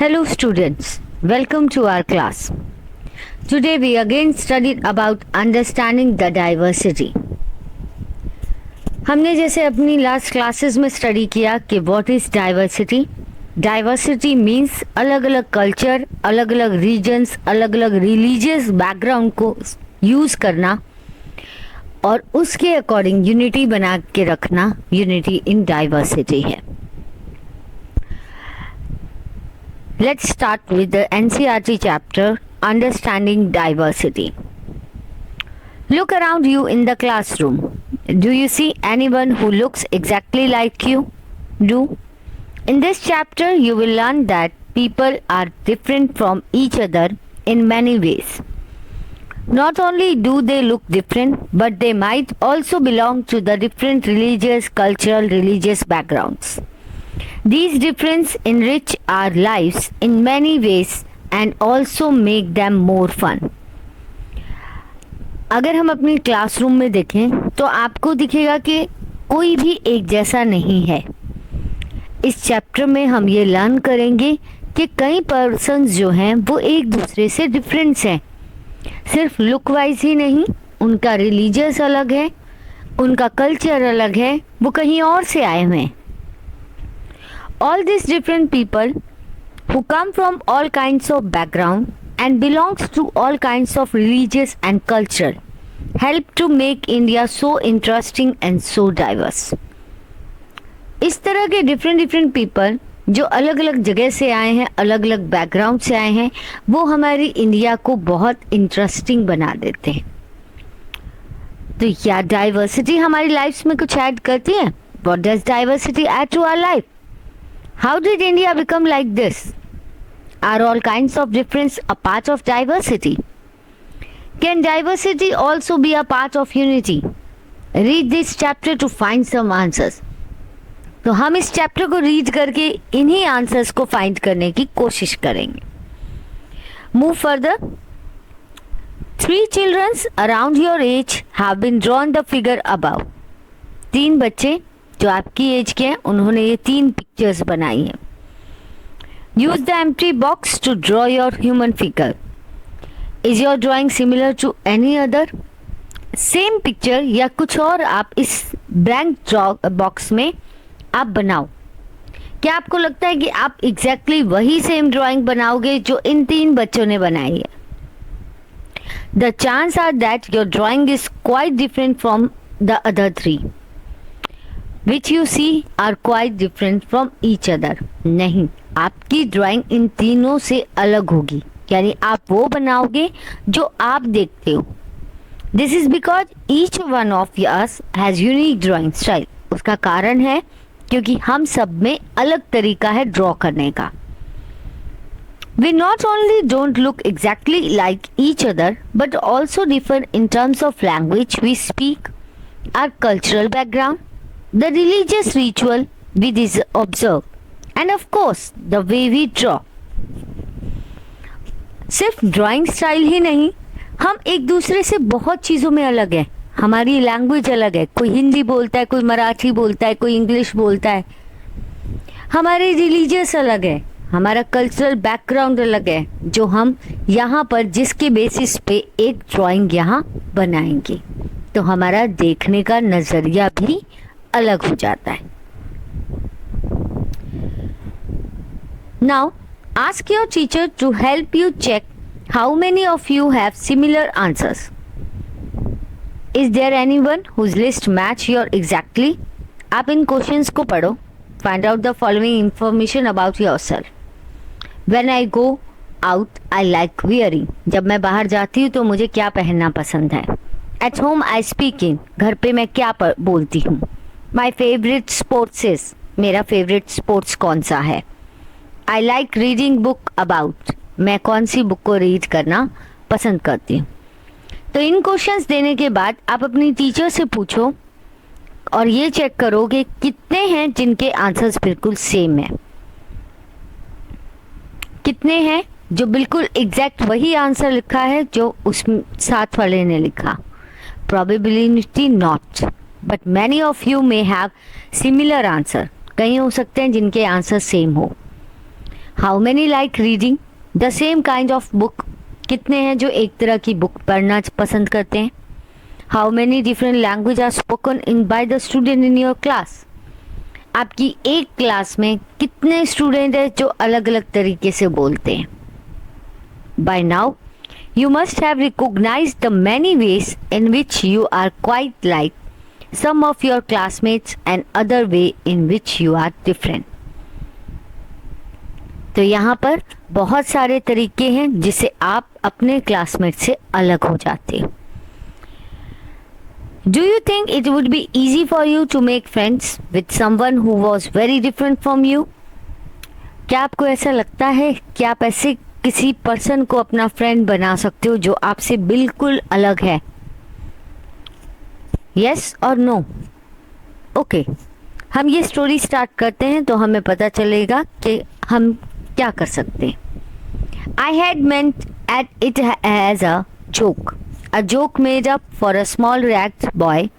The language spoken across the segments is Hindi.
Hello students, welcome to our class. Today we again studied about understanding the diversity. हमने जैसे अपनी लास्ट क्लासेस में स्टडी किया कि what is diversity. Diversity means अलग अलग कल्चर, अलग अलग रीजन्स, अलग अलग रिलीजियस बैकग्राउंड को यूज करना और उसके अकॉर्डिंग यूनिटी बना के रखना. यूनिटी इन डाइवर्सिटी है. Let's start with the NCERT chapter, Understanding Diversity. Look around you in the classroom. Do you see anyone who looks exactly like you? Do? In this chapter, you will learn that people are different from each other in many ways. Not only do they look different, but they might also belong to the different religious backgrounds. These differences enrich our lives in many ways and also make them more fun. अगर हम अपनी क्लासरूम में देखें तो आपको दिखेगा कि कोई भी एक जैसा नहीं है. इस चैप्टर में हम ये लर्न करेंगे कि कई पर्सन्स जो हैं वो एक दूसरे से डिफरेंट हैं. सिर्फ लुक वाइज ही नहीं, उनका रिलीजियस अलग है, उनका कल्चर अलग है, वो कहीं और से आए हुए हैं. All these different people who come from all kinds of background and belongs to all kinds of religious and culture help to make India so interesting and so diverse. इस तरह के different people जो अलग अलग जगह से आए हैं, अलग अलग बैकग्राउंड से आए हैं, वो हमारी इंडिया को बहुत इंटरेस्टिंग बना देते हैं. तो क्या डाइवर्सिटी हमारी लाइफ में कुछ ऐड करती है? What does diversity add to our life? How did India become like this? Are all kinds of difference a part of diversity? Can diversity also be a part of unity? Read this chapter to find some answers. तो हम इस चैप्टर को रीड करके इन्हीं आंसर्स को फाइंड करने की कोशिश करेंगे. Move further. 3 children around your age have been drawn the figure above. 3 बच्चे जो आपकी एज के हैं उन्होंने ये 3 पिक्चर्स बनाई हैं. Use the empty box to draw your human figure. Is your drawing similar to any other? Same picture या कुछ और आप इस ब्लैंक बॉक्स में आप बनाओ. क्या आपको लगता है कि आप एग्जैक्टली वही सेम ड्राइंग बनाओगे जो इन 3 बच्चों ने बनाई है? The chance are that your drawing is quite different from the other 3 which you see are quite different from each other. नहीं, आपकी ड्राइंग इन तीनों से अलग होगी, यानी आप वो बनाओगे जो आप देखते हो. This is because each one of us has unique drawing style. उसका कारण है क्योंकि हम सब में अलग तरीका है ड्रॉ करने का. We not only don't look exactly like each other, but also differ in terms of language we speak, our cultural background, the religious ritual we observe, and of course the way we draw. सिर्फ ड्राइंग स्टाइल ही नहीं, हम एक दूसरे से बहुत चीज़ों में अलग हैं. हमारी लैंग्वेज अलग है, कोई हिंदी बोलता है, कोई मराठी बोलता है, कोई इंग्लिश बोलता है. हमारे रिलीजियस अलग है, हमारा कल्चरल बैकग्राउंड अलग है, जो हम यहाँ पर जिसके बेसिस पे एक ड्राइंग यहाँ बनाएंगे. तो हमारा देखने का नज़रिया भी अलग हो जाता है. Now ask your teacher to help you check how many of you have similar answers. Is there anyone whose list match your exactly? आप इन क्वेश्चंस को पढ़ो. Find out the following information about yourself. When I go out, I like wearing. जब मैं बाहर जाती हूँ तो मुझे क्या पहनना पसंद है. At home I speak in. घर पे मैं क्या बोलती हूँ. My favorite sports is. मेरा फेवरेट स्पोर्ट्स कौन सा है. I like reading book about. मैं कौन सी बुक को रीड करना पसंद करती हूँ. तो इन क्वेश्चंस देने के बाद आप अपनी टीचर से पूछो और ये चेक करो कि कितने हैं जिनके आंसर्स बिल्कुल सेम है, कितने हैं जो बिल्कुल एग्जैक्ट वही आंसर लिखा है जो उस साथ वाले ने लिखा. Probability not, but many of you may have similar answer. कई हो सकते हैं जिनके आंसर सेम हो. How many like reading the same kind of book, कितने हैं जो एक तरह की बुक पढ़ना पसंद करते हैं। How many different language are spoken in by the student in your class, आपकी एक क्लास में कितने स्टूडेंट हैं जो अलग अलग तरीके से बोलते हैं। By now you must have recognized the many ways in which you are quite like some of your classmates and other way in which you are different. तो यहाँ पर बहुत सारे तरीके हैं जिससे आप अपने क्लासमेट से अलग हो जाते हो। Do you think it would be easy for you to make friends with someone who was very different from you? क्या आपको ऐसा लगता है कि आप ऐसे किसी पर्सन को अपना फ्रेंड बना सकते हो जो आपसे बिल्कुल अलग है? यस और नो? ओके, हम ये स्टोरी स्टार्ट करते हैं तो हमें पता चलेगा कि हम क्या कर सकते हैं। I had meant at it as a joke made up for a small rag boy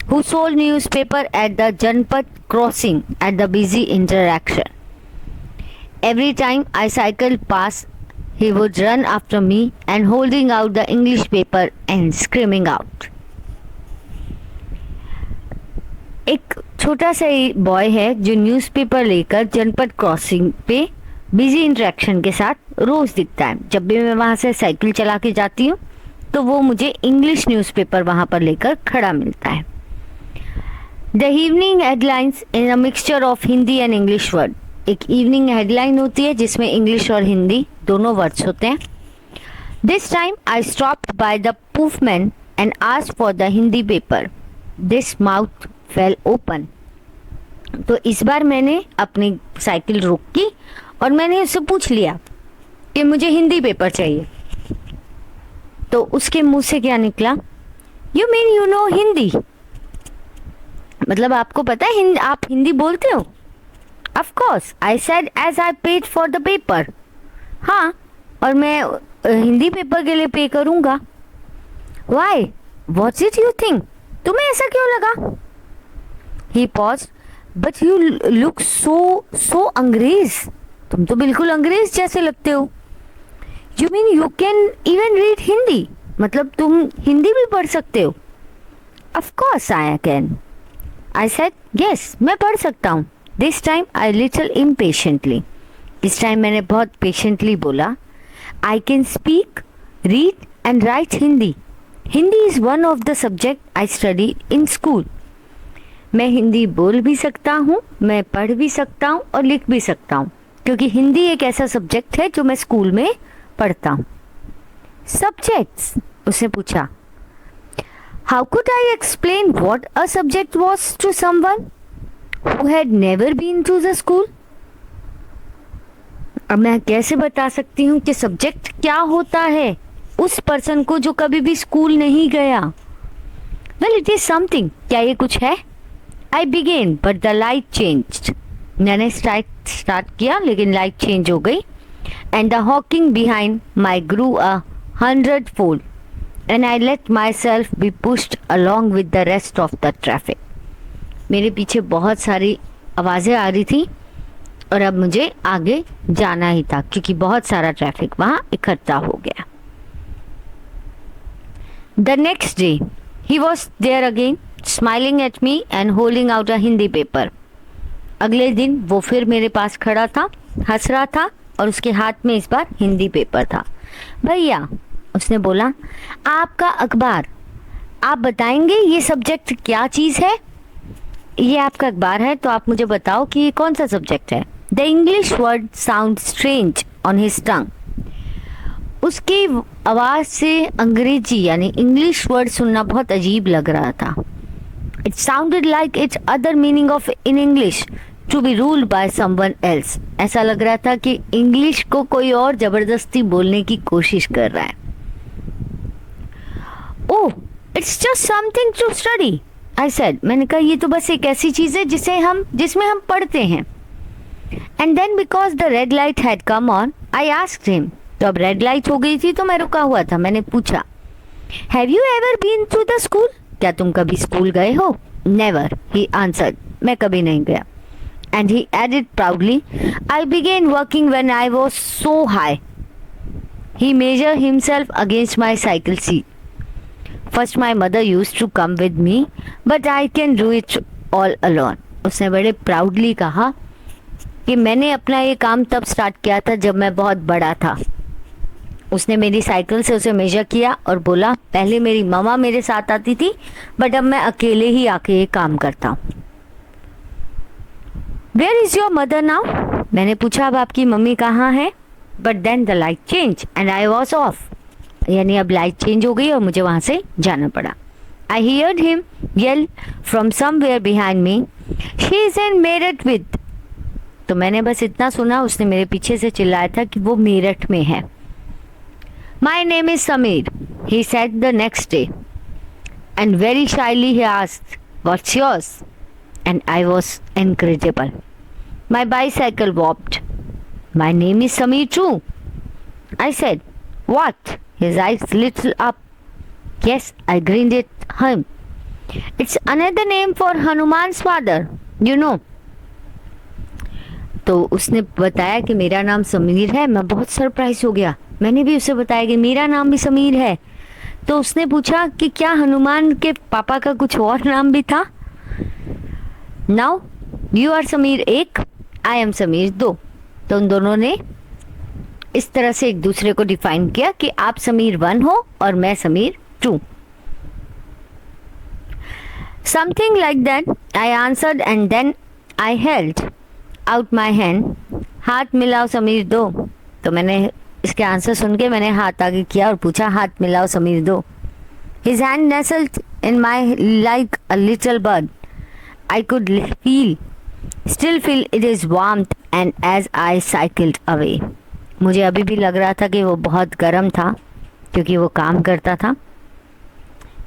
who sold newspaper at the Janpat crossing at the busy intersection. Every time I cycled past, he would run after me and holding out the English paper and screaming out. एक छोटा सा बॉय है जो न्यूज़पेपर लेकर जनपद क्रॉसिंग पे बिजी इंटरेक्शन के साथ रोज दिखता है। जब भी मैं वहां से साइकिल चला के जाती हूँ तो वो मुझे इंग्लिश न्यूज़पेपर वहां पर लेकर खड़ा मिलता है। The evening headlines in a mixture of Hindi and English word, एक इवनिंग हेडलाइन होती है जिसमें इंग्लिश और हिंदी दोनों वर्ड्स होते हैं। This time I stopped by the puffman and asked for the Hindi paper. This mouth fell open. तो इस बार मैंने अपनी साइकिल रोकी और मैंने उससे पूछ लिया कि मुझे हिंदी पेपर चाहिए। तो उसके मुंह से क्या निकला? You mean you know Hindi, मतलब आपको पता है आप हिंदी बोलते हो? Of course, I said as I paid for the paper. हाँ, और मैं हिंदी पेपर के लिए पे करूँगा। Why? What did you think? तुम्हें ऐसा क्यों लगा? He paused. But you look so अंग्रेज। तुम तो बिल्कुल अंग्रेज जैसे लगते हो। You mean you can even read Hindi? मतलब तुम हिंदी भी पढ़ सकते हो? Of course I can. I said yes, मैं पढ़ सकता हूँ। This time I little impatiently. इस टाइम मैंने बहुत पेशेंटली बोला। I can speak, read and write Hindi. Hindi is one of the subject I studied in school. मैं हिंदी बोल भी सकता हूँ, मैं पढ़ भी सकता हूँ और लिख भी सकता हूँ, क्योंकि हिंदी एक ऐसा सब्जेक्ट है जो मैं स्कूल में पढ़ता हूँ। Subjects? उसने पूछा। How could I explain what a subject was to someone who had never been to the school? अब मैं कैसे बता सकती हूँ कि सब्जेक्ट क्या होता है उस पर्सन को जो कभी भी स्कूल नहीं गया? Well, it is something. क्या ये कुछ है? I began, but the light changed. मैंने स्टार्ट किया लेकिन लाइट चेंज हो गई। And the hawking behind my grew 100-fold. And I let myself be pushed along with the rest of the traffic. मेरे पीछे बहुत सारी आवाज़ें आ रही थी और अब मुझे आगे जाना ही था क्योंकि बहुत सारा ट्रैफिक वहाँ इकट्ठा हो गया। The next day, he was there again, smiling at me and holding out a Hindi paper. अगले दिन वो फिर मेरे पास खड़ा था, हंस रहा था और उसके हाथ में इस बार हिंदी पेपर था। भैया, उसने बोला, आपका अखबार, आप बताएंगे ये सब्जेक्ट क्या चीज़ है? ये आपका अखबार है तो आप मुझे बताओ कि ये कौन सा सब्जेक्ट है। The English word sound strange on his टंग। उसकी आवाज़ से अंग्रेजी यानी इंग्लिश वर्ड सुनना बहुत अजीब लग रहा था। It sounded like its other meaning of in English to be ruled by someone else. ऐसा लग रहा था कि इंग्लिश को कोई और ज़बरदस्ती बोलने की कोशिश कर रहा है। Oh, it's just something to study, I said. मैंने कहा ये तो बस एक ऐसी चीज़ है जिसमें हम पढ़ते हैं। And then because the red light had come on I asked him. तो अब रेड लाइट हो गई थी तो मैं रुका हुआ था। मैंने पूछा, have you ever been to the school? क्या तुम कभी स्कूल गए हो? Never, he answered. मैं कभी नहीं गया। And he added proudly, I began working when I was so high. He measured himself against my cycle seat. First my mother used to come with me, but I can do it all alone. उसने बड़े प्राउडली कहा कि मैंने अपना ये काम तब स्टार्ट किया था जब मैं बहुत बड़ा था. उसने मेरी साइकिल से उसे मेजर किया और बोला, पहले मेरी मम्मा मेरे साथ आती थी, बट अब मैं अकेले ही आके ये काम करता हूँ. Where is your mother now? मैंने पूछा अब आपकी मम्मी कहाँ है? But then the light changed and I was off. यानी अब लाइट चेंज हो गई और मुझे वहाँ से जाना पड़ा. I heard him yell from somewhere behind me, she is in Meerut with. तो मैंने बस इतना सुना, उसने मेरे पीछे से चिल्लाया था कि वो मेरठ में है. My name is Samir, he said the next day. And very shyly he asked, what's yours? And I was incredible. My bicycle warped. My name is Samir too. I said, what? His eyes lit up. Yes, I grinned at him. It's another name for Hanuman's father, you know. तो उसने बताया कि मेरा नाम समीर है. मैं बहुत सरप्राइज हो गया. मैंने भी उसे बताया कि मेरा नाम भी समीर है. तो उसने पूछा कि क्या हनुमान के पापा का कुछ और नाम भी था. Now you are Sameer 1, I am Sameer 2. तो उन दोनों ने इस तरह से एक दूसरे को डिफाइन किया कि आप समीर 1 हो और मैं Sameer 2. Something like that I answered and then I held out my hand. हाथ मिलाओ समीर 2. तो मैंने इसके आंसर सुन के मैंने हाथ आगे किया और पूछा, हाथ मिलाओ Sameer 2. His hand nestled in my like a little bird. I could still feel its warmth and as I cycled away. मुझे अभी भी लग रहा था कि वो बहुत गर्म था क्योंकि वो काम करता था.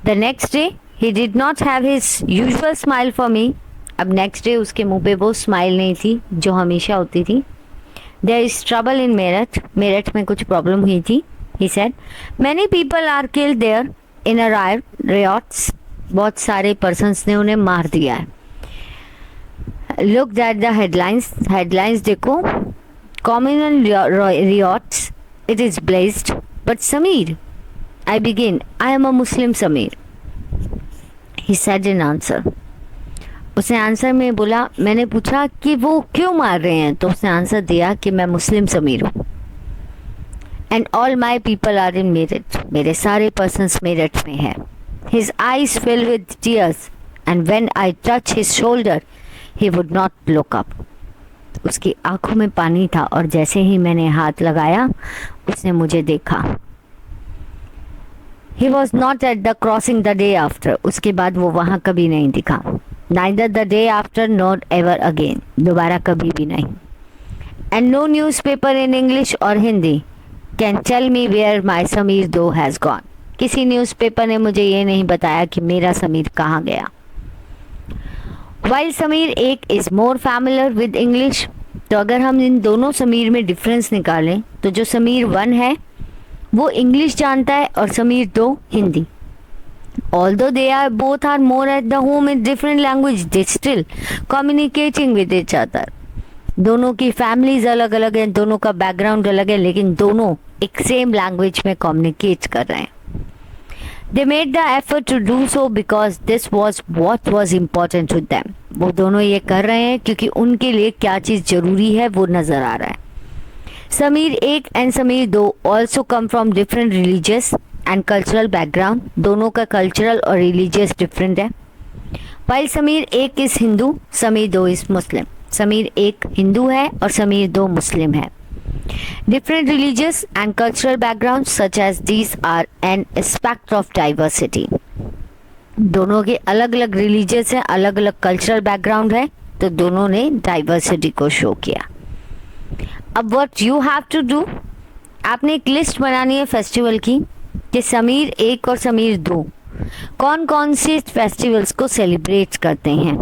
The next day he did not have his usual smile for me. अब नेक्स्ट डे उसके मुंह पे वो स्माइल नहीं थी जो हमेशा होती थी. There is trouble in Meerut. Meerut में कुछ प्रॉब्लम हुई थी. He said, many people are killed there in a riots. बहुत सारे पर्सन्स ने उन्हें मार दिया है. Looked at the headlines. Headlines देखो. Communal riots. It is blazed. But Samir, I begin. I am a Muslim Samir. He said in answer. उसने आंसर में बोला, मैंने पूछा कि वो क्यों मार रहे हैं. तो उसने आंसर दिया कि मैं मुस्लिम समीर हूँ. And all my people are in Meerut. मेरे सारे पर्सन्स मेरठ में हैं. His eyes fill with tears and when I touch his shoulder he would not look up. उसकी आंखों में पानी था और जैसे ही मैंने हाथ लगाया उसने मुझे देखा. He was not at the crossing the day after. उसके बाद वो वहाँ कभी नहीं दिखा. Neither the day after nor ever again. दोबारा कभी भी नहीं. And no newspaper in English or Hindi can tell me where my Samir 2 has gone. किसी न्यूज़पेपर ने मुझे ये नहीं बताया कि मेरा समीर कहाँ गया. While Sameer 1 is more familiar with English. तो अगर हम इन दोनों समीर में डिफरेंस निकालें तो जो समीर 1 है वो इंग्लिश जानता है और Sameer 2 Hindi. Although they are both are more at the home in different language, they still communicating with each other. दोनों की फैमिलीज अलग अलग हैं, दोनों का बैकग्राउंड अलग है, लेकिन दोनों एक सेम लैंग्वेज में कम्युनिकेट कर रहे हैं. They made the effort to do so because this was what was important to them. वो दोनों ये कर रहे हैं क्योंकि उनके लिए क्या चीज़ जरूरी है वो नज़र आ रहा है. Sameer 1 and Sameer 2 also come from different religious and cultural background. दोनों का कल्चरल और रिलीजियस डिफरेंट है. While Sameer 1 is Hindu, Sameer 2 is Muslim. Sameer 1 हिंदू है और समीर 2 मुस्लिम है. Different religious and cultural background such as these are an aspect of diversity. दोनों के अलग अलग रिलीजियस है, अलग अलग कल्चरल बैकग्राउंड है, तो दोनों ने डाइवर्सिटी को शो किया. अब what you have to do, आपने एक लिस्ट बनानी है फेस्टिवल की कि समीर 1 और समीर 2 कौन कौन से फेस्टिवल्स को सेलिब्रेट करते हैं.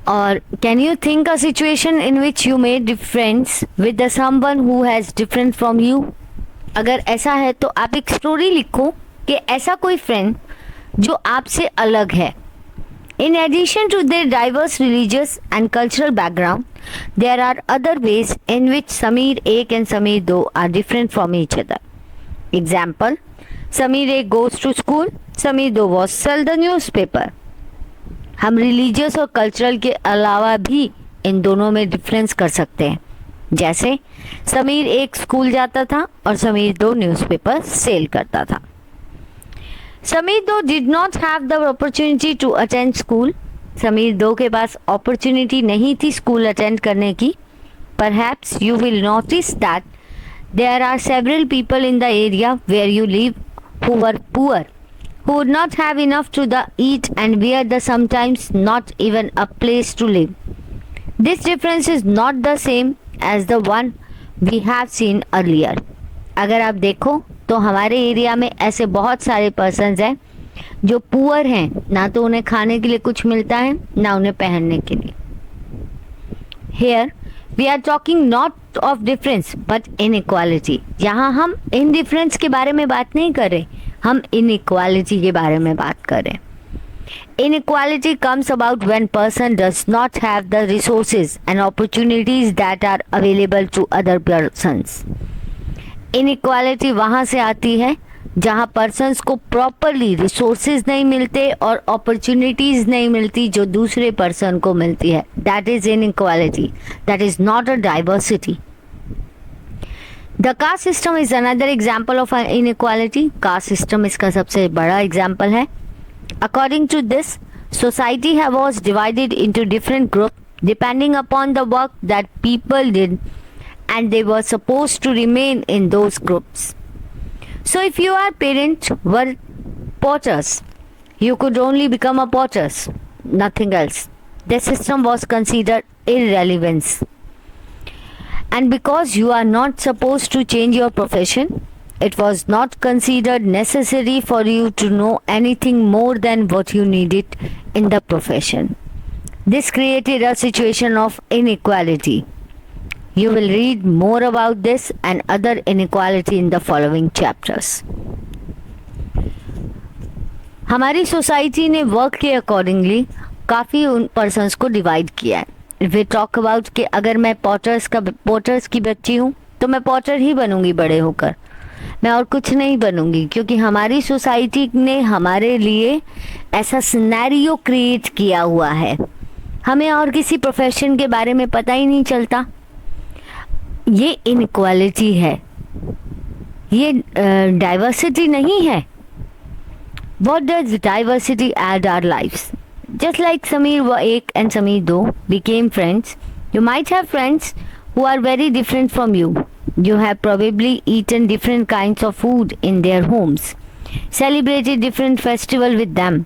और can you think a situation in which you made friends with someone who has different from you. अगर ऐसा है तो आप एक स्टोरी लिखो कि ऐसा कोई फ्रेंड जो आपसे अलग है In addition to their diverse religious and cultural background, there are other ways in which Sameer 1 and Sameer 2 are different from each other. Example, Sameer 1 goes to school, Sameer 2 was sell the newspaper. हम रिलीजियस और कल्चरल के अलावा भी इन दोनों में डिफरेंस कर सकते हैं. जैसे समीर 1 स्कूल जाता था और समीर 2 न्यूज़पेपर सेल करता था. Sameer 2 did not have the opportunity to attend school. Sameer 2 के पास अपॉर्चुनिटी नहीं थी स्कूल अटेंड करने की. Perhaps you will notice that there are several people in the area where you live who were poor, who would not have enough to eat and where the sometimes not even a place to live. This difference is not the same as the one we have seen earlier. अगर आप देखो तो हमारे एरिया में ऐसे बहुत सारे पर्सन्स हैं जो पुअर हैं, ना तो उन्हें खाने के लिए कुछ मिलता है ना उन्हें पहनने के लिए. Here we are talking not of difference but inequality. यहाँ हम indifference के बारे में बात नहीं कर रहे, हम inequality के बारे में बात कर रहे हैं. Inequality comes about when person does not have the resources and opportunities that are available to other persons. Inequality वहाँ से आती है जहाँ persons को properly resources नहीं मिलते और opportunities नहीं मिलती जो दूसरे person को मिलती है. That is inequality. That is not a diversity. The caste system is another example of an inequality. Caste system इसका सबसे बड़ा example है. According to this, society was divided into different groups depending upon the work that people did, and they were supposed to remain in those groups. So if your parents were potters, you could only become a potters, nothing else. This system was considered irrelevance. And because you are not supposed to change your profession, it was not considered necessary for you to know anything more than what you needed in the profession. This created a situation of inequality. You will read more about this and other inequality in the following chapters. हमारी सोसाइटी ने वर्क के अकॉर्डिंगली काफ़ी उन पर्सन्स को डिवाइड किया है. वे टॉक अबाउट कि अगर मैं पॉटर्स की बच्ची हूँ तो मैं पॉटर ही बनूंगी बड़े होकर, मैं और कुछ नहीं बनूंगी, क्योंकि हमारी सोसाइटी ने हमारे लिए ऐसा सिनेरियो क्रिएट किया हुआ है. हमें और किसी प्रोफेशन के बारे में पता ही नहीं चलता. ये इनइक्वालिटी है, ये डाइवर्सिटी नहीं है. What does diversity add our lives? Just like Sameer 1 and Sameer 2 became friends, you might have friends who are very different from you. You have probably eaten different kinds of food in their homes, celebrated different festivals with them,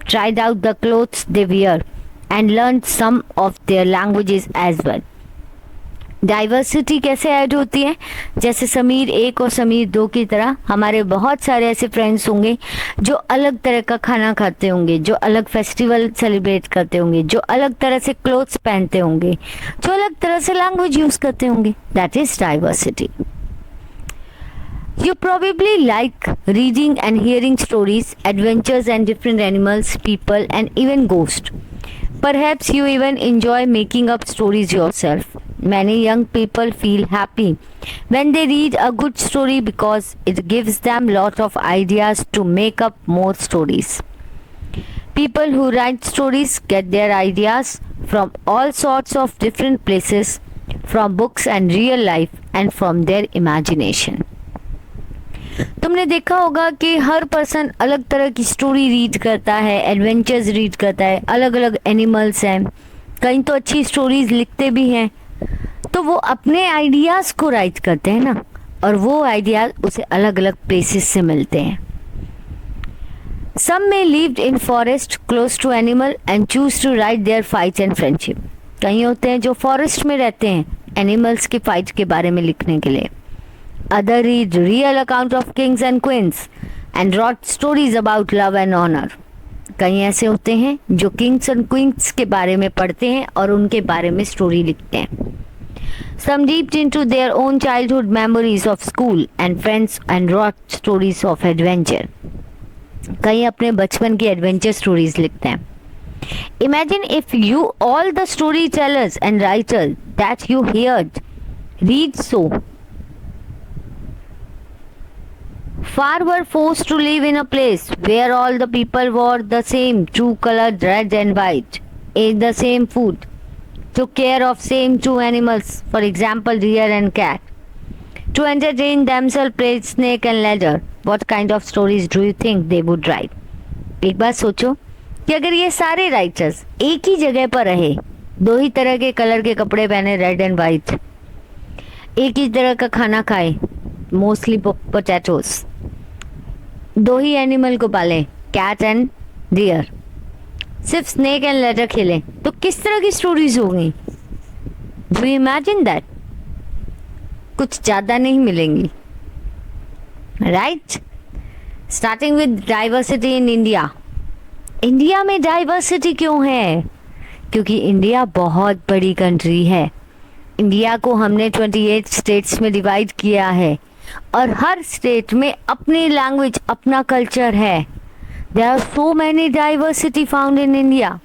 tried out the clothes they wear, and learned some of their languages as well. Diversity कैसे ऐड होती है? जैसे समीर 1 और समीर 2 की तरह हमारे बहुत सारे ऐसे फ्रेंड्स होंगे जो अलग तरह का खाना खाते होंगे, जो अलग फेस्टिवल सेलिब्रेट करते होंगे, जो अलग तरह से क्लोथ्स पहनते होंगे, जो अलग तरह से लैंग्वेज यूज करते होंगे. That is diversity. You probably like reading and hearing stories, adventures and different animals, people and even ghosts. Perhaps you even enjoy making up stories yourself. Many young people feel happy when they read a good story because it gives them lot of ideas to make up more stories. People who write stories get their ideas from all sorts of different places, from books and real life and from their imagination. तुमने देखा होगा कि हर पर्सन अलग तरह की स्टोरी रीड करता है, एडवेंचर्स रीड करता है, अलग अलग एनिमल्स हैं, कहीं तो अच्छी स्टोरीज लिखते भी हैं. तो वो अपने आइडियाज़ को राइट करते हैं ना, और वो आइडियाज उसे अलग अलग प्लेसेस से मिलते हैं. Some may lived in forest close to animal and choose to write their fights and friendship. कहीं होते हैं जो फॉरेस्ट में रहते हैं एनिमल्स के फाइट के बारे में लिखने के लिए. Other read real account of kings and queens and wrote stories about love and honor. कई ऐसे होते हैं जो किंग्स एंड क्वींस के बारे में पढ़ते हैं और उनके बारे में स्टोरी लिखते हैं. Some dipped into their own childhood memories of school and friends and wrote stories of adventure. कई अपने बचपन की एडवेंचर स्टोरीज लिखते हैं. Imagine if you, all the storytellers and writers that you heard, read so far were forced to live in a place where all the people wore the same true colored red and white, ate the same food, took care of same two animals, for example deer and cat. To entertain themselves played snake and ladder. What kind of stories do you think they would write? एक बात सोचो कि अगर ये सारे राइटर्स एक ही जगह पर रहे, दो ही तरह के कलर के कपड़े पहने रेड एंड वाइट, एक ही तरह का खाना खाए मोस्टली पोटैटोस, दो ही एनिमल को पाले कैट एंड डियर, सिर्फ स्नेक एंड लेडर खेले, तो किस तरह की स्टोरीज होंगी? Do you imagine that? कुछ ज्यादा नहीं मिलेंगी, right? Starting with diversity in India. India में डाइवर्सिटी क्यों है? क्योंकि इंडिया बहुत बड़ी कंट्री है। इंडिया को हमने 28 स्टेट्स में डिवाइड किया है और हर स्टेट में अपनी लैंग्वेज, अपना कल्चर है। There are so many diversity found in India.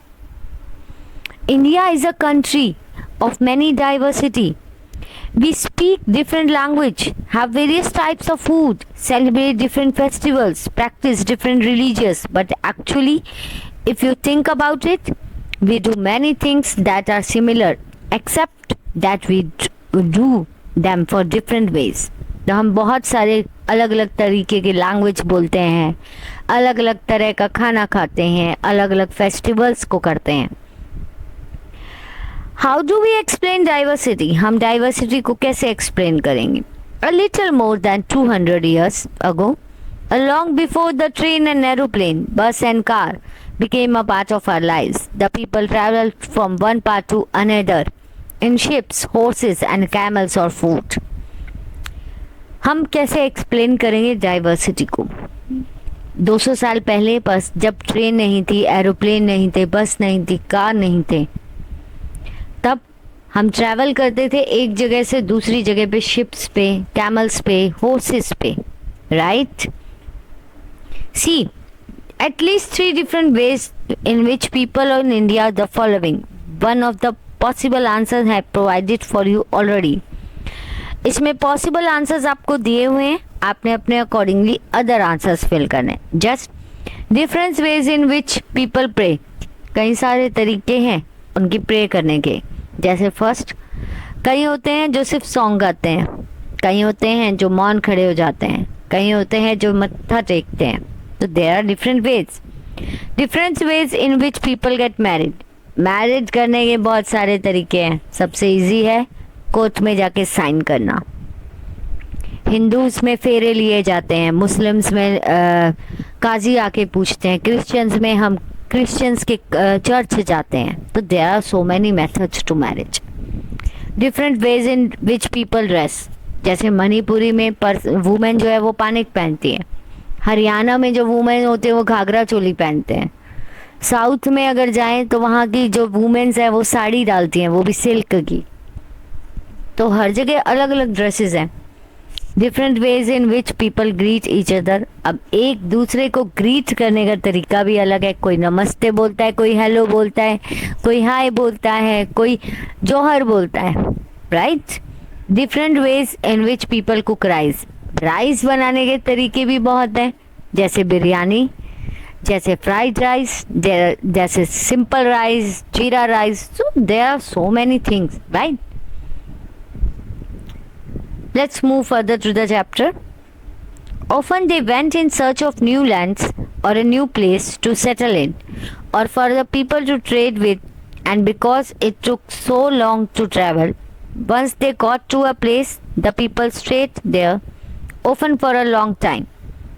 India is a country of many diversity. We speak different language, have various types of food, celebrate different festivals, practice different religions, but actually if you think about it, we do many things that are similar except that we do them for different ways. तो हम बहुत सारे अलग अलग तरीके के लैंग्वेज बोलते हैं, अलग अलग तरह का खाना खाते हैं, अलग अलग फेस्टिवल्स को करते हैं। How do we explain diversity? हम डाइवर्सिटी को कैसे एक्सप्लेन करेंगे? A little more than 200 years ago, long before the train and aeroplane, bus and car became a part of our lives, the people traveled from one part to another in ships, horses and camels or foot. हम कैसे एक्सप्लेन करेंगे डाइवर्सिटी को? 200 साल पहले बस जब ट्रेन नहीं थी, एरोप्लेन नहीं थे, बस नहीं थी, कार नहीं थे, तब हम ट्रैवल करते थे एक जगह से दूसरी जगह पे, शिप्स पे, कैमल्स पे, हॉर्सेस पे, right? See at least 3 different ways in which people in India are the following. One of the possible answers have provided for you already. इसमें possible answers आपको दिए हुए हैं, आपने अपने accordingly other answers fill करने। Just different ways in which people pray. कई सारे तरीके हैं उनकी प्रे करने के। जैसे फर्स्ट, कई होते हैं जो सिर्फ सॉन्ग गाते हैं, कई होते हैं जो मौन खड़े हो जाते हैं, कई होते हैं जो मत्था टेकते हैं। तो there are different ways in which people get married. Marriage करने के बहुत सारे तरीके हैं। सबसे इजी है कोर्ट में जाके साइन करना। हिंदूज में फेरे लिए जाते हैं, मुस्लिम्स में काजी आके पूछते हैं, क्रिश्चियंस में हम क्रिश्चियंस के चर्च जाते हैं। तो there are so many methods to marriage. Different ways in which people dress. जैसे मणिपुरी में वुमेन जो है वो पानिक पहनती है, हरियाणा में जो वुमेन होते हैं वो घाघरा चोली पहनते हैं, साउथ में अगर जाएं तो वहाँ की जो वुमेन्स है वो साड़ी डालती हैं, वो भी सिल्क की। तो हर जगह अलग अलग ड्रेसेस हैं। Different ways in which people greet each other. अब एक दूसरे को ग्रीट करने का तरीका भी अलग है। कोई नमस्ते बोलता है, कोई हेलो बोलता है, कोई हाय बोलता है, कोई जोहर बोलता है, right? Different ways in which people cook rice. Rice बनाने के तरीके भी बहुत हैं, जैसे बिरयानी, जैसे फ्राइड राइस, जैसे simple rice, jeera rice. So there are so many things, right? Let's move further to the chapter. Often they went in search of new lands or a new place to settle in, or for the people to trade with, and because it took so long to travel, once they got to a place, the people stayed there, often for a long time.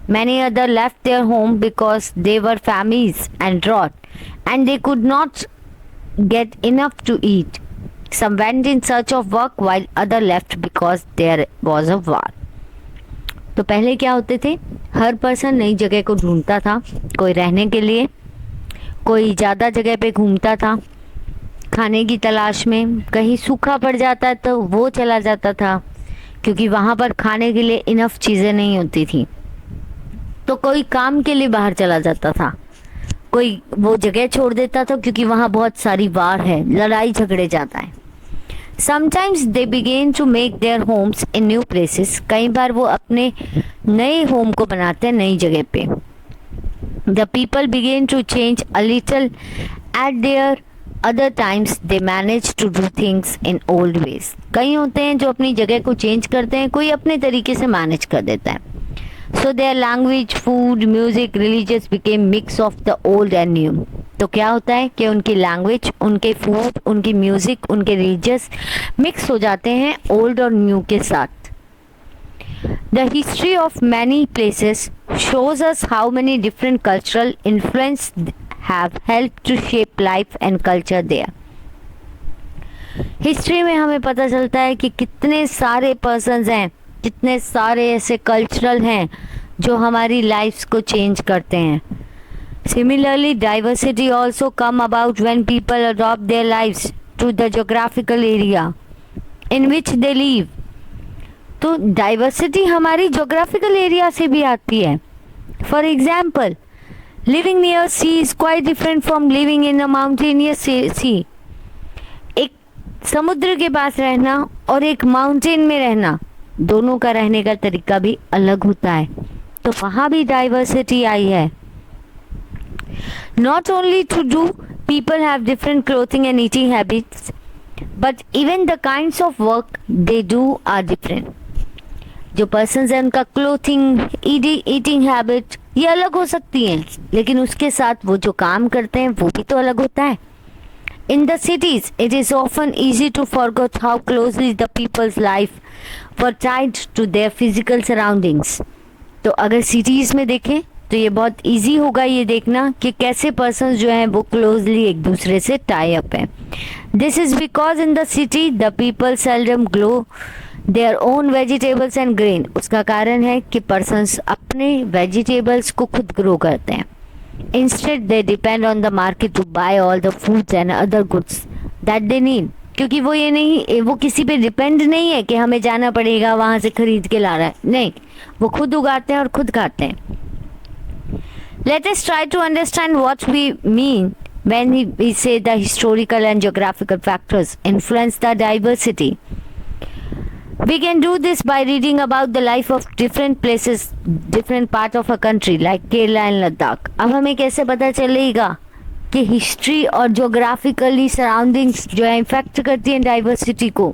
Many others left their home because they were famines and drought, and they could not get enough to eat. Some went in search of work while others left because there was a war. तो पहले क्या होते थे, हर पर्सन नई जगह को ढूंढता था, कोई रहने के लिए, कोई ज़्यादा जगह पे घूमता था खाने की तलाश में। कहीं सूखा पड़ जाता तो वो चला जाता था क्योंकि वहाँ पर खाने के लिए इनफ चीज़ें नहीं होती थी। तो कोई काम के लिए बाहर चला जाता था। कोई वो जगह छोड़ देता था क्योंकि वहाँ बहुत सारी वार है, लड़ाई झगड़े जाता है। Sometimes they begin to make their homes in new places. कई बार वो अपने नए होम को बनाते हैं नई जगह पे। The people begin to change a little at their other times they manage to do things in old ways. कई होते हैं जो अपनी जगह को चेंज करते हैं, कोई अपने तरीके से मैनेज कर देता है। So their language, food, music, religious became mix of the old and new. तो क्या होता है कि उनकी लैंग्वेज, उनके फूड, उनकी म्यूजिक, उनके रिलीजियस मिक्स हो जाते हैं ओल्ड और न्यू के साथ। The history of many places shows us how many different cultural influence have helped to shape life and culture there. History में हमें पता चलता है कि कितने सारे पर्सन्स हैं, कितने सारे ऐसे कल्चरल हैं जो हमारी लाइफ्स को चेंज करते हैं। Similarly, diversity also come about when people adopt their lives to the geographical area in which they live. तो डाइवर्सिटी हमारी जोग्राफिकल एरिया से भी आती है। For example, living near sea is quite different from living in a mountainous sea. एक समुद्र के पास रहना और एक माउंटेन में रहना, दोनों का रहने का तरीका भी अलग होता है। तो वहाँ भी डाइवर्सिटी आई है। Not only to do people have different clothing and eating habits, but even the kinds of work they do are different. जो पर्सन्स हैं उनका क्लोथिंग, ईटिंग हैबिट ये अलग हो सकती हैं, लेकिन उसके साथ वो जो काम करते हैं वो भी तो अलग होता है। In the cities, it is often easy to forget how closely the people's life were tied to their physical surroundings. तो अगर सिटीज़ में देखें तो ये बहुत इजी होगा ये देखना कि कैसे पर्सन्स जो हैं वो क्लोजली एक दूसरे से टाई अप हैं। This is because in the city the people seldom grow their own vegetables and grain. उसका कारण है कि पर्सन्स अपने वेजिटेबल्स को खुद ग्रो करते हैं। Instead they depend on the market to buy all the foods and other goods that they need. क्योंकि वो ये नहीं, वो किसी पे डिपेंड नहीं है कि हमें जाना पड़ेगा वहाँ से खरीद के ला रहा है, नहीं, वो खुद उगाते हैं और खुद खाते हैं। Let us try to understand what we mean when we say the historical and geographical factors influence the diversity. We can do this by reading about the life of different places, different part of a country like Kerala and Ladakh. अब हमें कैसे पता चलेगा कि हिस्ट्री और जोग्राफिकली सराउंडिंग्स जो है इफेक्ट करती हैं डाइवर्सिटी को?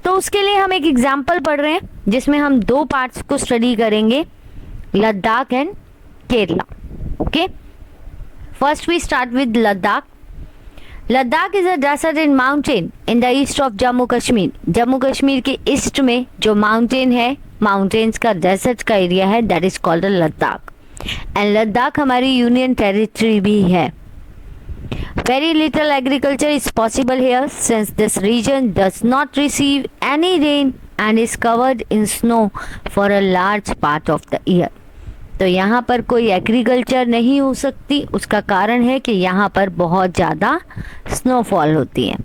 तो उसके लिए हम एक एग्जाम्पल पढ़ रहे हैं जिसमें हम दो पार्ट्स को स्टडी करेंगे, Ladakh and Kerala. Okay, first we start with Ladakh. Ladakh is a desert and mountain in the east of Jammu Kashmir. Jammu Kashmir के ईस्ट में जो माउंटेन है, माउंटेन्स का डेजर्ट का एरिया है, that is called Ladakh. And Ladakh हमारी यूनियन टेरिटरी भी है। Very little agriculture is possible here since this region does not receive any rain and is covered in snow for a large part of the year. तो यहाँ पर कोई एग्रीकल्चर नहीं हो सकती, उसका कारण है कि यहाँ पर बहुत ज़्यादा स्नोफॉल होती है।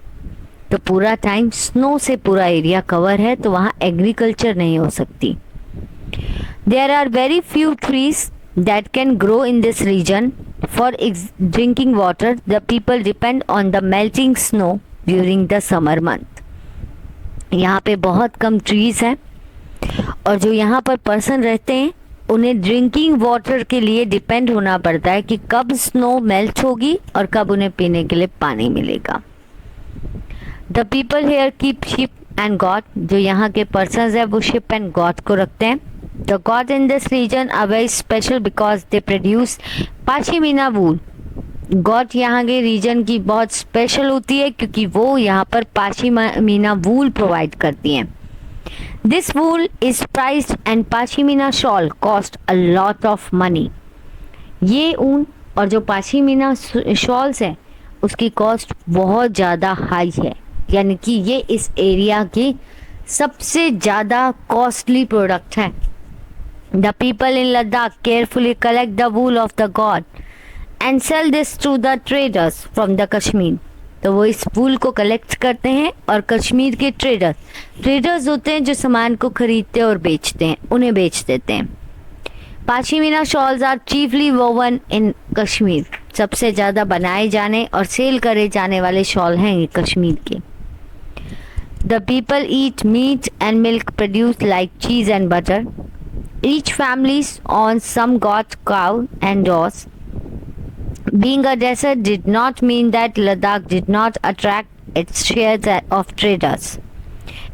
तो पूरा टाइम स्नो से पूरा एरिया कवर है, तो वहाँ एग्रीकल्चर नहीं हो सकती। There are very few trees that can grow in this region for drinking water. The people depend on the melting snow during the summer month. यहाँ पे बहुत कम ट्रीज हैं और जो यहाँ पर पर्सन रहते हैं उन्हें ड्रिंकिंग वाटर के लिए डिपेंड होना पड़ता है कि कब स्नो मेल्ट होगी और कब उन्हें पीने के लिए पानी मिलेगा। The people here keep ship and got. जो यहाँ के पर्सन्स है वो शिप एंड गॉट को रखते हैं। The goat in this region are very special because they produce pashmina wool. Goat यहाँ के रीजन की बहुत स्पेशल होती है क्योंकि वो यहाँ पर पाशीमीना वूल प्रोवाइड करती हैं। This wool is priced and pashmina shawl cost a lot of money. ये ऊन और जो पाशीमीना शॉल्स है उसकी कॉस्ट बहुत ज़्यादा हाई है, यानी कि ये इस एरिया की सबसे ज़्यादा कॉस्टली प्रोडक्ट है। The people in Ladakh carefully collect the wool of the god and sell this to the traders from the Kashmir. तो वो इस वूल को कलेक्ट करते हैं और कश्मीर के ट्रेडर्स होते हैं जो सामान को खरीदते और बेचते हैं, उन्हें बेच देते हैं। पाशीमीना शॉल्स आर चीफली वोवन इन कश्मीर। सबसे ज़्यादा बनाए जाने और सेल करे जाने वाले शॉल हैं ये कश्मीर के। The people eat meat and milk produced like cheese and butter. Each family owns some goat, cow and horse. Being a desert did not mean that Ladakh did not attract its shares of traders.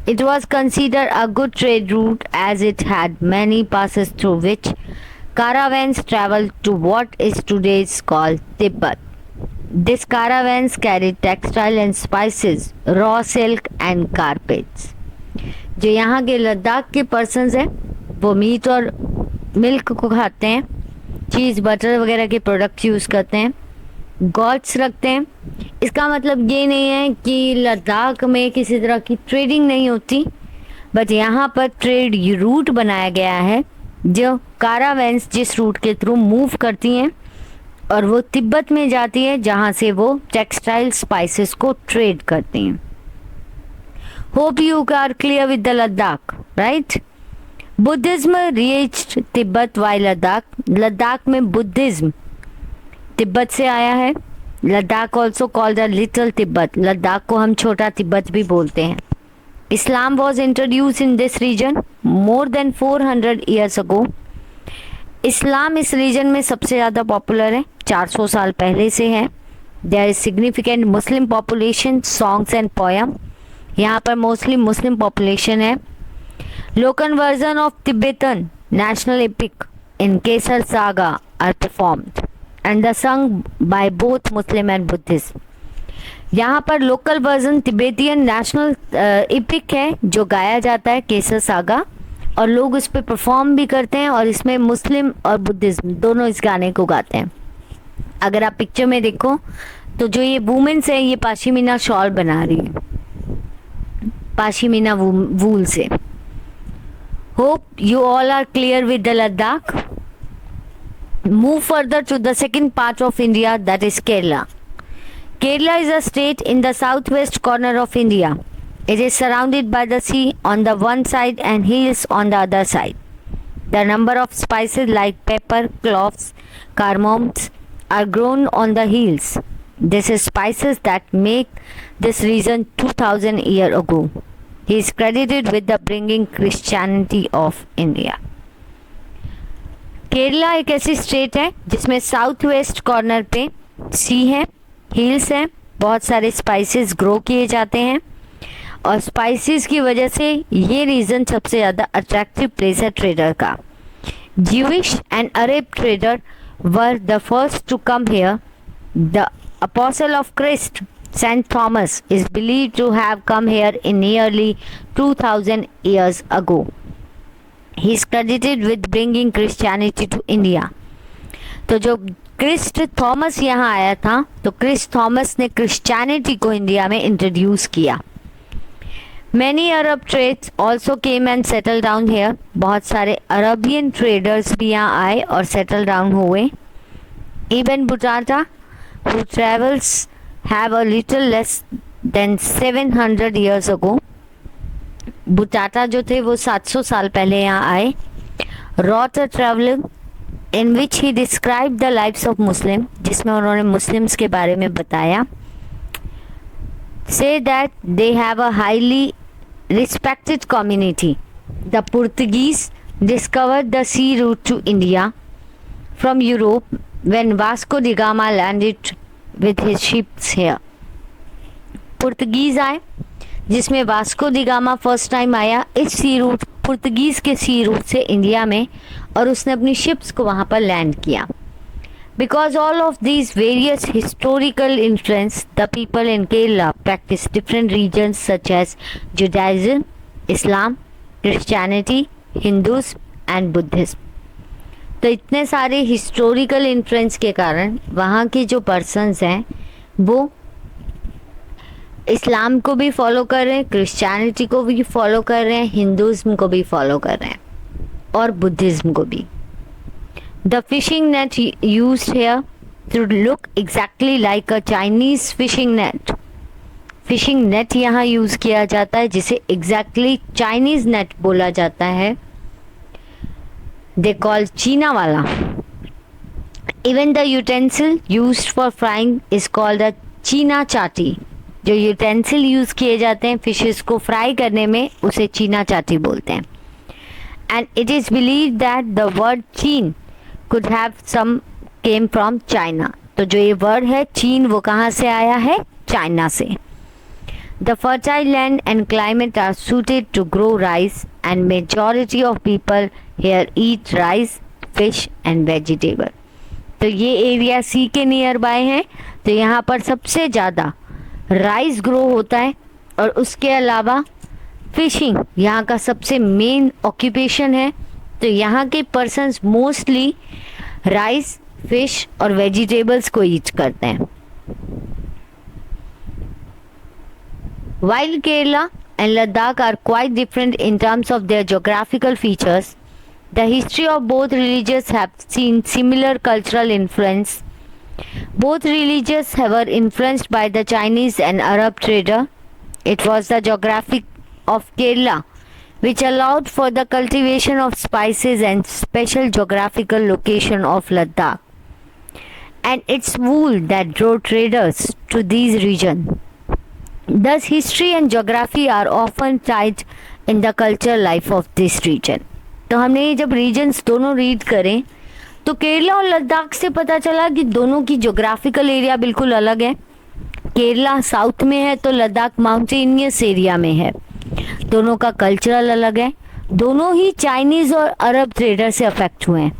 It was considered a good trade route as it had many passes through which caravans traveled to what is today called Tibet. These caravans carried textile and spices, raw silk and carpets. जो यहाँ के लद्दाख के पर्सन्स हैं वो मीट और मिल्क को खाते हैं, चीज़ बटर वगैरह के प्रोडक्ट यूज़ करते हैं, गॉड्स रखते हैं। इसका मतलब ये नहीं है कि लद्दाख में किसी तरह की ट्रेडिंग नहीं होती, बट यहाँ पर ट्रेड रूट बनाया गया है जो कारावैंस जिस रूट के थ्रू मूव करती हैं और वो तिब्बत में जाती है जहाँ से वो टेक्सटाइल स्पाइसेस को ट्रेड करती हैं। Hope you are clear with the Ladakh, right? Buddhism reached Tibet via Ladakh. Ladakh में बुद्धिज्म तिब्बत से आया है। Ladakh also called the little Tibet. Ladakh को हम छोटा तिब्बत भी बोलते हैं। Islam was introduce in this region more than 400 years ago. इस्लाम इस रीजन में सबसे ज़्यादा पॉपुलर है, 400 साल पहले से है। There is significant Muslim population, songs and poem. यहाँ पर मोस्टली मुस्लिम पॉपुलेशन है। Local version of Tibetan national epic in Kesar saga are performed and the song by both Muslim and Buddhist. यहाँ पर local version Tibetan national epic है जो गाया जाता है केसर सागा, और लोग इस पे परफॉर्म भी करते हैं और इसमें मुस्लिम और बुद्धिज्म दोनों इस गाने को गाते हैं। अगर आप पिक्चर में देखो तो जो ये वुमेन्स है ये पाशीमीना शॉल बना रही है, पाशीमीना वूल से। Hope you all are clear with the Ladakh. Move further to the second part of India, that is Kerala. Kerala is a state in the southwest corner of India. It is surrounded by the sea on the one side and hills on the other side. The number of spices like pepper, cloves, cardamoms are grown on the hills. This is spices that make this region 2000 years ago. He is credited with the bringing Christianity of India. Kerala एक ऐसी स्टेट है जिसमें साउथ वेस्ट कॉर्नर पे सी है, हिल्स हैं, बहुत सारे स्पाइसेस ग्रो किए जाते हैं और स्पाइसेस की वजह से ये रीजन सबसे ज़्यादा अट्रैक्टिव प्लेस है ट्रेडर का। Jewish and Arab trader were the first to come here. The apostle of Christ Saint Thomas is believed to have come here in nearly 2000 years ago. He is credited with bringing Christianity to India. तो जो क्रिस्ट थॉमस यहाँ आया था तो क्रिस्ट थॉमस ने क्रिश्चियनिटी को इंडिया में इंट्रोड्यूस किया। Many Arab trades also came and settle down here. बहुत सारे अरबियन ट्रेडर्स भी यहाँ आए और सेटल डाउन हुए। Even Battuta who travels have a little less than 700 years ago। Battuta जो थे वो 700 साल पहले यहाँ आए। Wrote a travelling in which he described the lives of Muslim, जिसमें उन्होंने मुस्लिम्स के बारे में बताया। Say that they have a highly respected community. The Portuguese discovered the sea route to India from Europe when Vasco da Gama landed with his ships here. Portuguese आए जिसमें Vasco D gamma first time आया इस सी रूट, पुर्तगीज के सी रूट से इंडिया में, और उसने अपनी शिप्स को वहाँ पर लैंड किया। Because all of these various historical influence the people in Kerala practice different regions such as Judaism, Islam, Christianity, Hinduism and Buddhism. तो इतने सारे हिस्टोरिकल इन्फ्लुएंस के कारण वहाँ के जो पर्सन्स हैं वो इस्लाम को भी फॉलो कर रहे हैं, क्रिश्चियनिटी को भी फॉलो कर रहे हैं, हिंदुज़्म को भी फॉलो कर रहे हैं और बुद्धिज़्म को भी। The fishing net used here to look exactly like a Chinese fishing net. Fishing net यहाँ यूज़ किया जाता है जिसे एग्जैक्टली चाइनीज नेट बोला जाता है। दे कॉल चीना वाला। Even the utensil used for frying is called a चीना चाटी। जो यूटेंसिल यूज किए जाते हैं फिशेस को फ्राई करने में, उसे चीना चाटी बोलते हैं। And it is believe that the word Cheen could have some came from China. तो जो ये वर्ड है चीन, वो कहाँ से आया है? चाइना से। The fertile land and climate are suited to grow rice and majority of people here eat rice, fish and vegetable। तो ये एरिया सी के नियर बाय है, तो यहाँ पर सबसे ज़्यादा राइस ग्रो होता है और उसके अलावा फिशिंग यहाँ का सबसे मेन ऑक्यूपेशन है। तो यहाँ के पर्सन्स मोस्टली राइस, फिश और वेजिटेबल्स को ईट करते हैं। While Kerala and Ladakh are quite different in terms of their geographical features, the history of both religions have seen similar cultural influence. Both religions were influenced by the Chinese and Arab trader. It was the geography of Kerala which allowed for the cultivation of spices and special geographical location of Ladakh. And it's wool that drew traders to these regions. Thus, history and geography are often tied in the cultural life of this region. तो हमने ये जब रीजन्स दोनों रीड करें तो केरला और लद्दाख से पता चला कि दोनों की ज्योग्राफिकल एरिया बिल्कुल अलग है। केरला साउथ में है तो लद्दाख माउंटेनियस एरिया में है। दोनों का कल्चरल अलग है। दोनों ही चाइनीज और अरब ट्रेडर से अफेक्ट हुए हैं।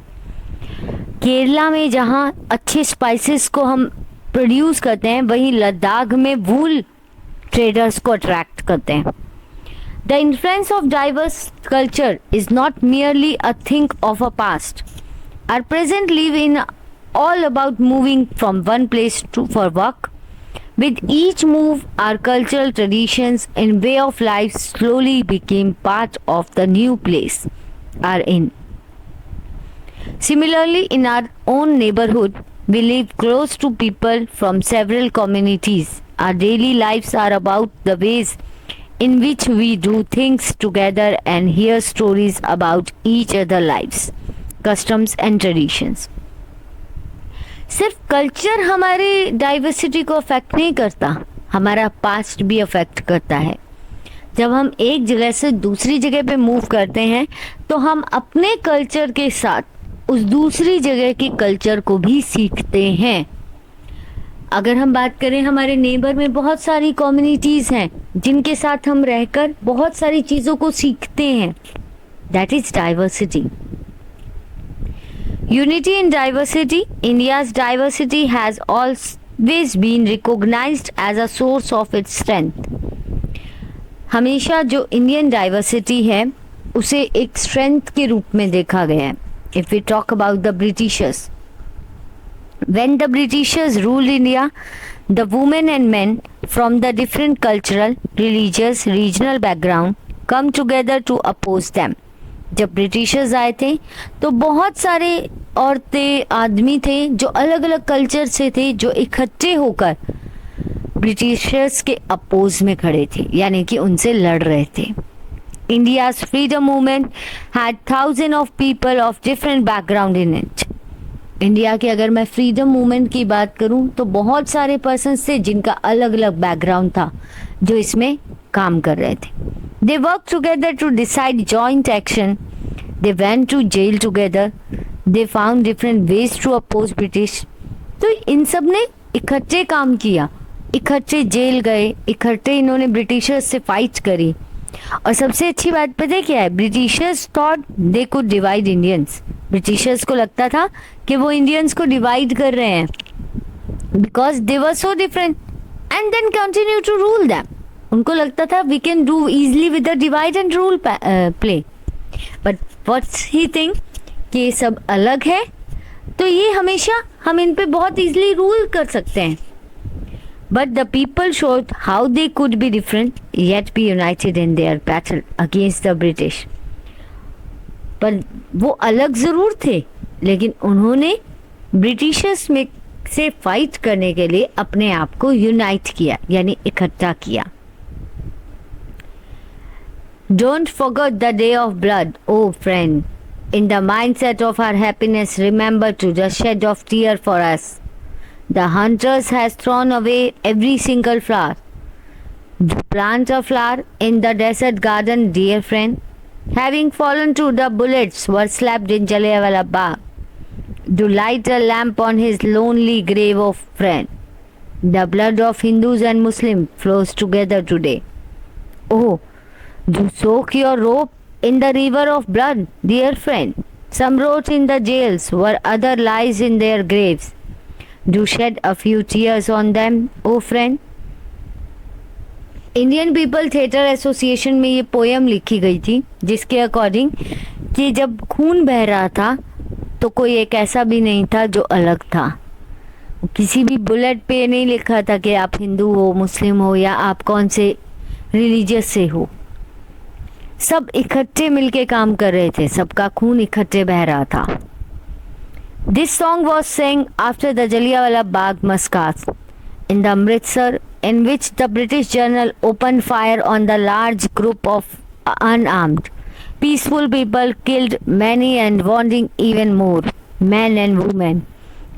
केरला में जहाँ अच्छे स्पाइसेस को हम प्रोड्यूस करते हैं, वहीं लद्दाख में वूल ट्रेडर्स को अट्रैक्ट करते हैं। The influence of diverse culture is not merely a thing of a past. Are present live in all about moving from one place to for work. With each move, our cultural traditions and way of life slowly became part of the new place are in. Similarly, in our own neighborhood, we live close to people from several communities. Our daily lives are about the ways in which we do things together and hear stories about each other's lives, customs and traditions. सिर्फ कल्चर हमारी डाइवर्सिटी को अफेक्ट नहीं करता, हमारा पास्ट भी अफेक्ट करता है। जब हम एक जगह से दूसरी जगह पे मूव करते हैं तो हम अपने कल्चर के साथ उस दूसरी जगह की कल्चर को भी सीखते हैं। अगर हम बात करें, हमारे नेबर में बहुत सारी कम्युनिटीज़ हैं जिनके साथ हम रहकर बहुत सारी चीज़ों को सीखते हैं। That is diversity. Unity in diversity. India's diversity has always been recognized as a source of its strength. हमेशा जो इंडियन डाइवर्सिटी है उसे एक स्ट्रेंथ के रूप में देखा गया है। If we talk about the Britishers, when the Britishers ruled India, the women and men from the different cultural, religious, regional background come together to oppose them. जब ब्रिटिशर्स आए थे तो बहुत सारे औरतें, आदमी थे जो अलग अलग कल्चर से थे, जो इकट्ठे होकर ब्रिटिशर्स के अपोज में खड़े थे, यानी कि उनसे लड़ रहे थे। India's freedom movement had thousand of people of different background in it. India की अगर मैं फ्रीडम मूवमेंट की बात करूं तो बहुत सारे पर्सन्स थे जिनका अलग अलग बैकग्राउंड था जो इसमें काम कर रहे थे। They worked together to decide joint action. They went to jail together. They found different ways to oppose British. तो इन सब ने इकट्ठे काम किया, इकट्ठे जेल गए, इकट्ठे इन्होंने ब्रिटिशर्स से फाइट करी। और सबसे अच्छी बात पता है क्या है? Britishers thought they could divide Indians. Britishers को लगता था कि वो इंडियंस को डिवाइड कर रहे हैं because they were so different and then continue to rule them. उनको लगता था we can do easily with the divide and rule play, but what's he think कि ये सब अलग है तो ये हमेशा हम इन पे बहुत इजली रूल कर सकते हैं। But the people showed how they could be different yet be united in their battle against the British. पर वो अलग ज़रूर थे लेकिन उन्होंने ब्रिटिशर्स में से फाइट करने के लिए अपने आप को यूनाइट किया, यानी इकट्ठा किया। Don't forget the day of blood, oh friend. In the mindset of our happiness, remember to just shed of tear for us. The hunters has thrown away every single flower. To plant a flower in the desert garden, dear friend, having fallen to the bullets, were slapped in Jallianwala Bagh. To light a lamp on his lonely grave of friend. The blood of Hindus and Muslims flows together today. Oh, do soak your robe in the river of blood, dear friend. Some rot in the jails, where other lies in their graves. Do shed a few tears on them, oh friend. Indian people theatre association में ये पोयम लिखी गई थी, जिसके अकॉर्डिंग कि जब खून बह रहा था तो कोई एक ऐसा भी नहीं था जो अलग था. किसी भी बुलेट पे नहीं लिखा था कि आप हिंदू हो, मुस्लिम हो या आप कौन से रिलीजियस से हो. सब इकट्ठे मिलके काम कर रहे थे, सबका खून इकट्ठे बह रहा था. This song was sang after the Jallianwala Bagh massacre in the Amritsar, in which the British General opened fire on the large group of unarmed, peaceful people, killed many and wounding even more, men and women,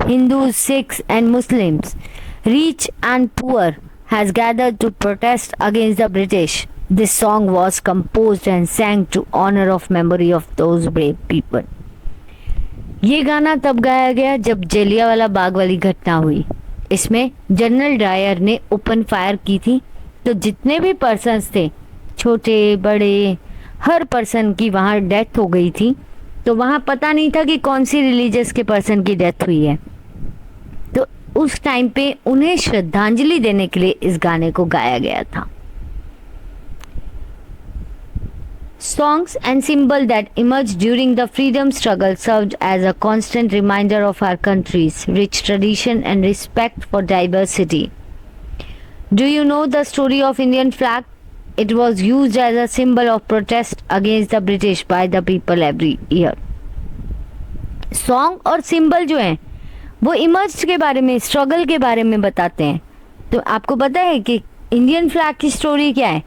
Hindus, Sikhs and Muslims, rich and poor, has gathered to protest against the British. This song was composed and sang to honor of memory of those brave people. ये गाना तब गाया गया जब जलियांवाला बाग वाली घटना हुई. इसमें जनरल डायर ने ओपन फायर की थी, तो जितने भी पर्सन्स थे, छोटे बड़े, हर पर्सन की वहाँ डेथ हो गई थी. तो वहाँ पता नहीं था कि कौन सी रिलीजियस के पर्सन की डेथ हुई है. तो उस टाइम पे उन्हें श्रद्धांजलि देने के लिए इस गाने को गाया गया था. Songs and symbols that emerged during the freedom struggle served as a constant reminder of our country's rich tradition and respect for diversity. Do you know the story of Indian flag? It was used as a symbol of protest against the British by the people every year. Song और symbol जो हैं वो इमर्ज के बारे में, स्ट्रगल के बारे में बताते हैं. तो आपको पता है कि इंडियन फ्लैग की स्टोरी क्या है?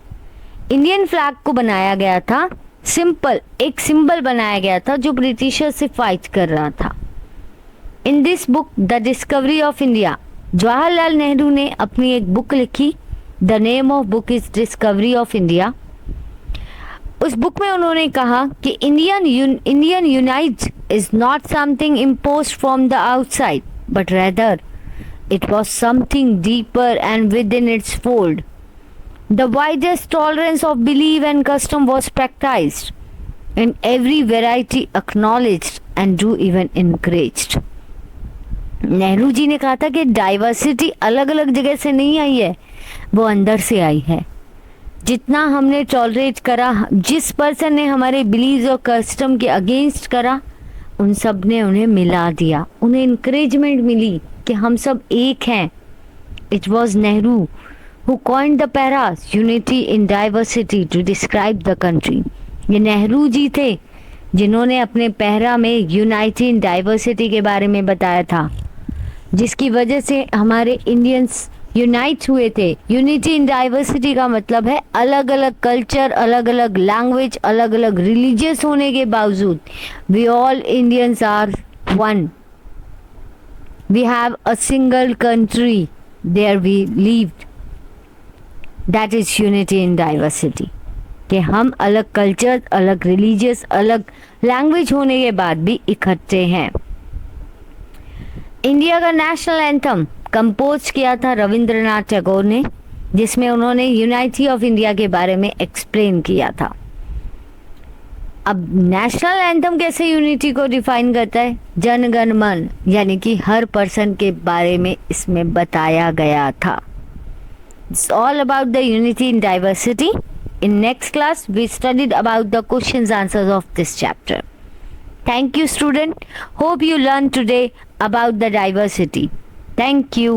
इंडियन फ्लैग को बनाया गया था सिंपल, एक सिंबल बनाया गया था जो ब्रिटिशर से फाइट कर रहा था. In this book the discovery of India, Jawaharlal Nehru ने अपनी एक बुक लिखी. The name of book is discovery of India. उस बुक में उन्होंने कहा कि Indian unite is not something imposed from the outside, but rather it was something deeper and with in its fold. The widest tolerance of belief and custom was practiced, and every variety acknowledged and do even encouraged. Nehru ji ने कहा था कि डाइवर्सिटी अलग अलग जगह से नहीं आई है, वो अंदर से आई है. जितना हमने टॉलरेट करा, जिस पर्सन ने हमारे बिलीव और कस्टम के अगेंस्ट करा, उन सब ने उन्हें मिला दिया, उन्हें इंकरेजमेंट मिली कि हम सब एक हैं. It was Nehru who coined the paras unity in diversity to describe the country. ये नेहरू जी थे जिन्होंने अपने पैरा में यूनाइटी इन डाइवर्सिटी के बारे में बताया था, जिसकी वजह से हमारे इंडियंस यूनाइट हुए थे. यूनिटी इन डाइवर्सिटी का मतलब है अलग अलग कल्चर, अलग अलग लैंग्वेज, अलग अलग रिलीजियस होने के बावजूद we all Indians are one. We have a single country, there we lived. That is unity in diversity. कि हम अलग कल्चर, अलग रिलीजियस, अलग लैंग्वेज होने के बाद भी इकट्ठे हैं. इंडिया का नेशनल एंथम कंपोज किया था रविंद्रनाथ टैगोर ने, जिसमें उन्होंने यूनाइटी ऑफ इंडिया के बारे में एक्सप्लेन किया था. अब नेशनल एंथम कैसे यूनिटी को डिफाइन करता है? जन गण मन, यानी कि हर पर्सन के बारे में इसमें बताया गया था. It's all about the unity in diversity. In next class, we studied about the questions answers of this chapter. Thank you, student. Hope you learned today about the diversity. Thank you.